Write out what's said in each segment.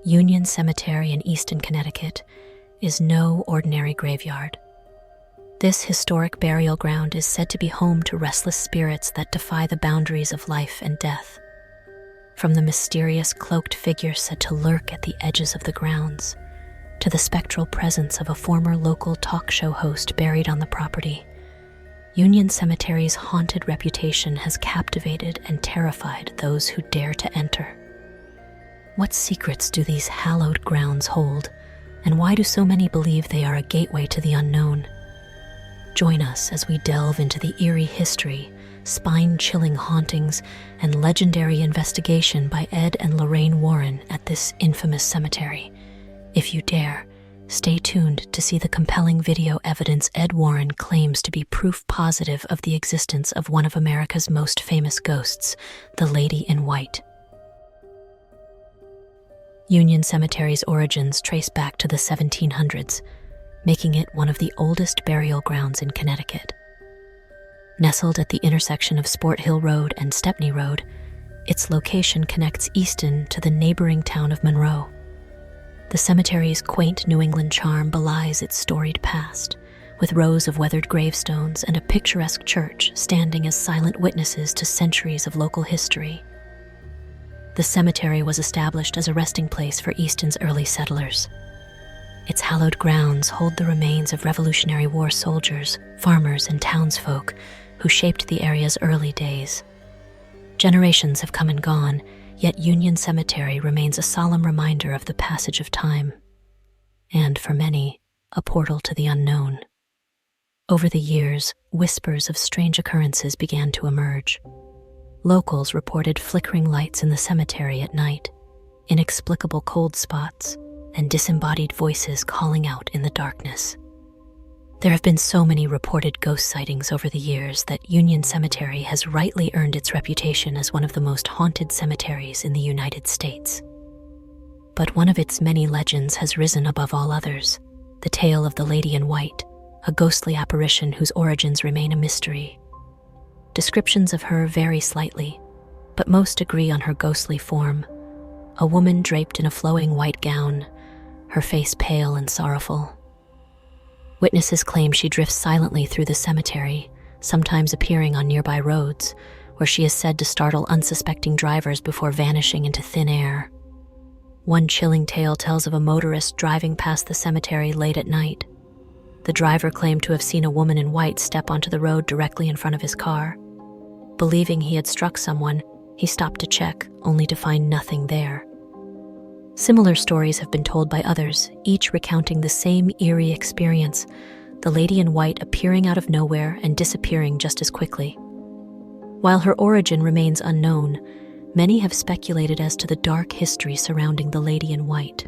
Union Cemetery in Easton, Connecticut, is no ordinary graveyard. This historic burial ground is said to be home to restless spirits that defy the boundaries of life and death. From the mysterious cloaked figure said to lurk at the edges of the grounds, to the spectral presence of a former local talk show host buried on the property, Union Cemetery's haunted reputation has captivated and terrified those who dare to enter. What secrets do these hallowed grounds hold, and why do so many believe they are a gateway to the unknown? Join us as we delve into the eerie history, spine-chilling hauntings, and legendary investigation by Ed and Lorraine Warren at this infamous cemetery. If you dare, stay tuned to see the compelling video evidence Ed Warren claims to be proof positive of the existence of one of America's most famous ghosts, the Lady in White. Union Cemetery's origins trace back to the 1700s, making it one of the oldest burial grounds in Connecticut. Nestled at the intersection of Sport Hill Road and Stepney Road, its location connects Easton to the neighboring town of Monroe. The cemetery's quaint New England charm belies its storied past, with rows of weathered gravestones and a picturesque church standing as silent witnesses to centuries of local history. The cemetery was established as a resting place for Easton's early settlers. Its hallowed grounds hold the remains of Revolutionary War soldiers, farmers, and townsfolk who shaped the area's early days. Generations have come and gone, yet Union Cemetery remains a solemn reminder of the passage of time, and for many, a portal to the unknown. Over the years, whispers of strange occurrences began to emerge. Locals reported flickering lights in the cemetery at night, inexplicable cold spots, and disembodied voices calling out in the darkness. There have been so many reported ghost sightings over the years that Union Cemetery has rightly earned its reputation as one of the most haunted cemeteries in the United States. But one of its many legends has risen above all others, the tale of the Lady in White, a ghostly apparition whose origins remain a mystery. Descriptions of her vary slightly, but most agree on her ghostly form, a woman draped in a flowing white gown, her face pale and sorrowful. Witnesses claim she drifts silently through the cemetery, sometimes appearing on nearby roads, where she is said to startle unsuspecting drivers before vanishing into thin air. One chilling tale tells of a motorist driving past the cemetery late at night. The driver claimed to have seen a woman in white step onto the road directly in front of his car. Believing he had struck someone, he stopped to check, only to find nothing there. Similar stories have been told by others, each recounting the same eerie experience, the Lady in White appearing out of nowhere and disappearing just as quickly. While her origin remains unknown, many have speculated as to the dark history surrounding the Lady in White.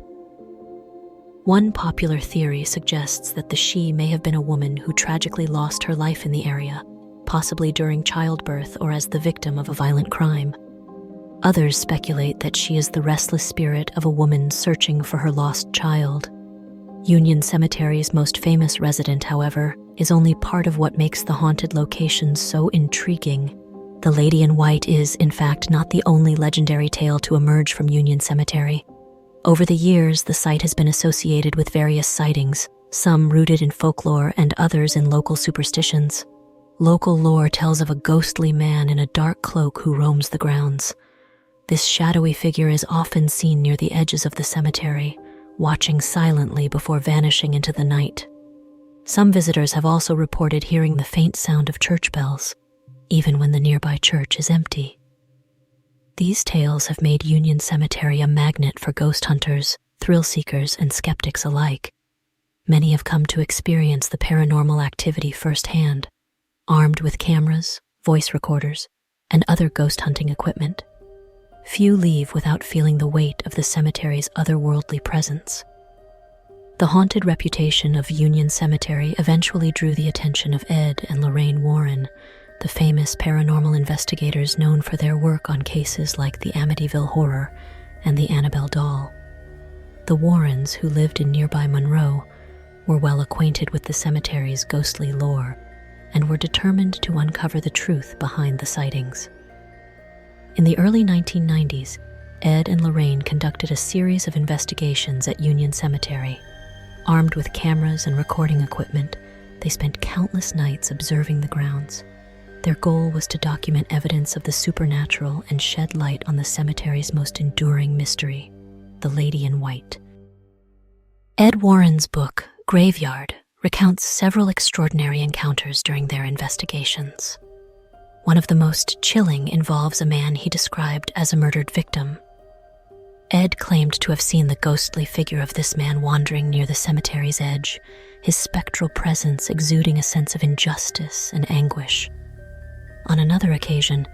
One popular theory suggests that the she may have been a woman who tragically lost her life in the area, possibly during childbirth or as the victim of a violent crime. Others speculate that she is the restless spirit of a woman searching for her lost child. Union Cemetery's most famous resident, however, is only part of what makes the haunted location so intriguing. The Lady in White is, in fact, not the only legendary tale to emerge from Union Cemetery. Over the years, the site has been associated with various sightings, some rooted in folklore and others in local superstitions. Local lore tells of a ghostly man in a dark cloak who roams the grounds. This shadowy figure is often seen near the edges of the cemetery, watching silently before vanishing into the night. Some visitors have also reported hearing the faint sound of church bells, even when the nearby church is empty. These tales have made Union Cemetery a magnet for ghost hunters, thrill seekers, and skeptics alike. Many have come to experience the paranormal activity firsthand, armed with cameras, voice recorders, and other ghost hunting equipment. Few leave without feeling the weight of the cemetery's otherworldly presence. The haunted reputation of Union Cemetery eventually drew the attention of Ed and Lorraine Warren, the famous paranormal investigators known for their work on cases like the Amityville Horror and the Annabelle Doll. The Warrens, who lived in nearby Monroe, were well acquainted with the cemetery's ghostly lore and were determined to uncover the truth behind the sightings. In the early 1990s, Ed and Lorraine conducted a series of investigations at Union Cemetery. Armed with cameras and recording equipment, they spent countless nights observing the grounds. Their goal was to document evidence of the supernatural and shed light on the cemetery's most enduring mystery, the Lady in White. Ed Warren's book, Graveyard, recounts several extraordinary encounters during their investigations. One of the most chilling involves a man he described as a murdered victim. Ed claimed to have seen the ghostly figure of this man wandering near the cemetery's edge, his spectral presence exuding a sense of injustice and anguish. On another occasion,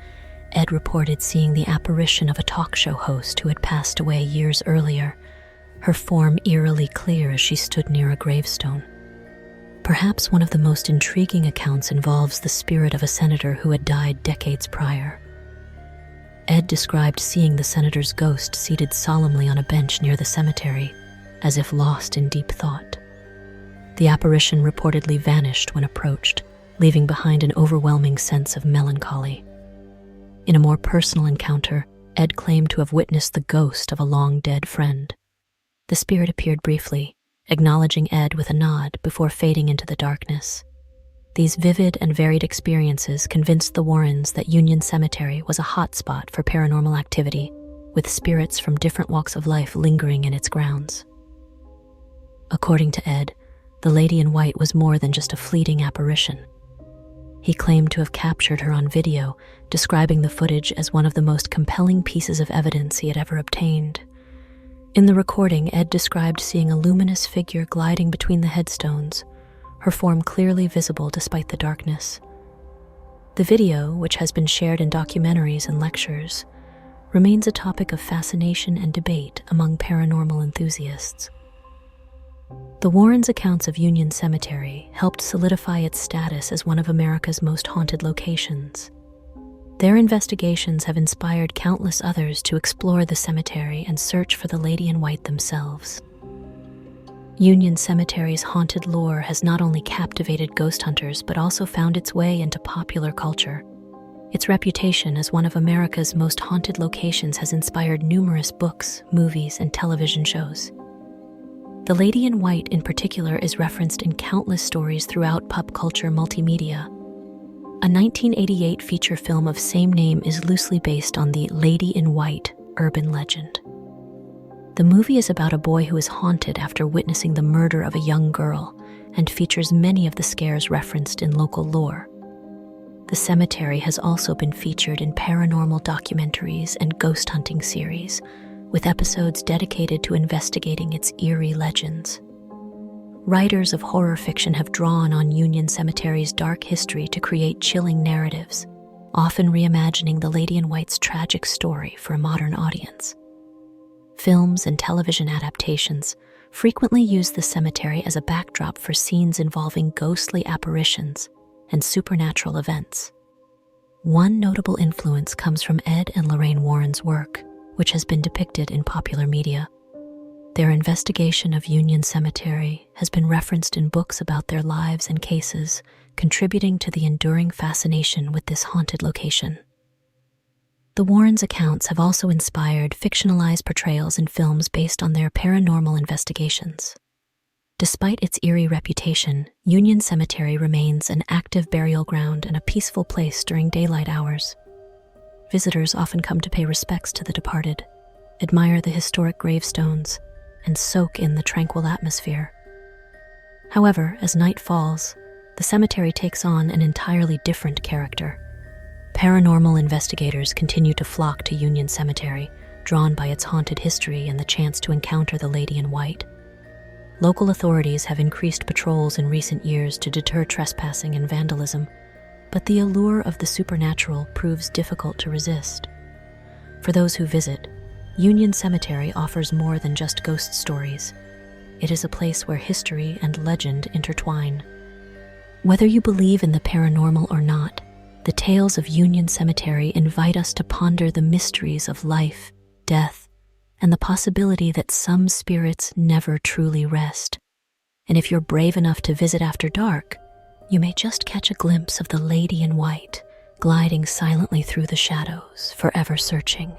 Ed reported seeing the apparition of a talk show host who had passed away years earlier, her form eerily clear as she stood near a gravestone. Perhaps one of the most intriguing accounts involves the spirit of a senator who had died decades prior. Ed described seeing the senator's ghost seated solemnly on a bench near the cemetery, as if lost in deep thought. The apparition reportedly vanished when approached, leaving behind an overwhelming sense of melancholy. In a more personal encounter, Ed claimed to have witnessed the ghost of a long-dead friend. The spirit appeared briefly, acknowledging Ed with a nod before fading into the darkness. These vivid and varied experiences convinced the Warrens that Union Cemetery was a hotspot for paranormal activity, with spirits from different walks of life lingering in its grounds. According to Ed, the Lady in White was more than just a fleeting apparition. He claimed to have captured her on video, describing the footage as one of the most compelling pieces of evidence he had ever obtained. In the recording, Ed described seeing a luminous figure gliding between the headstones, her form clearly visible despite the darkness. The video, which has been shared in documentaries and lectures, remains a topic of fascination and debate among paranormal enthusiasts. The Warrens' accounts of Union Cemetery helped solidify its status as one of America's most haunted locations. Their investigations have inspired countless others to explore the cemetery and search for the Lady in White themselves. Union Cemetery's haunted lore has not only captivated ghost hunters but also found its way into popular culture. Its reputation as one of America's most haunted locations has inspired numerous books, movies, and television shows. The Lady in White in particular is referenced in countless stories throughout pop culture multimedia. A 1988 feature film of same name is loosely based on the Lady in White urban legend. The movie is about a boy who is haunted after witnessing the murder of a young girl and features many of the scares referenced in local lore. The cemetery has also been featured in paranormal documentaries and ghost hunting series, with episodes dedicated to investigating its eerie legends. Writers of horror fiction have drawn on Union Cemetery's dark history to create chilling narratives, often reimagining the Lady in White's tragic story for a modern audience. Films and television adaptations frequently use the cemetery as a backdrop for scenes involving ghostly apparitions and supernatural events. One notable influence comes from Ed and Lorraine Warren's work, which has been depicted in popular media. Their investigation of Union Cemetery has been referenced in books about their lives and cases, contributing to the enduring fascination with this haunted location. The Warrens' accounts have also inspired fictionalized portrayals in films based on their paranormal investigations. Despite its eerie reputation, Union Cemetery remains an active burial ground and a peaceful place during daylight hours. Visitors often come to pay respects to the departed, admire the historic gravestones, and soak in the tranquil atmosphere. However, as night falls, the cemetery takes on an entirely different character. Paranormal investigators continue to flock to Union Cemetery, drawn by its haunted history and the chance to encounter the Lady in White. Local authorities have increased patrols in recent years to deter trespassing and vandalism, but the allure of the supernatural proves difficult to resist. For those who visit, Union Cemetery offers more than just ghost stories. It is a place where history and legend intertwine. Whether you believe in the paranormal or not, the tales of Union Cemetery invite us to ponder the mysteries of life, death, and the possibility that some spirits never truly rest. And if you're brave enough to visit after dark, you may just catch a glimpse of the Lady in White, gliding silently through the shadows, forever searching.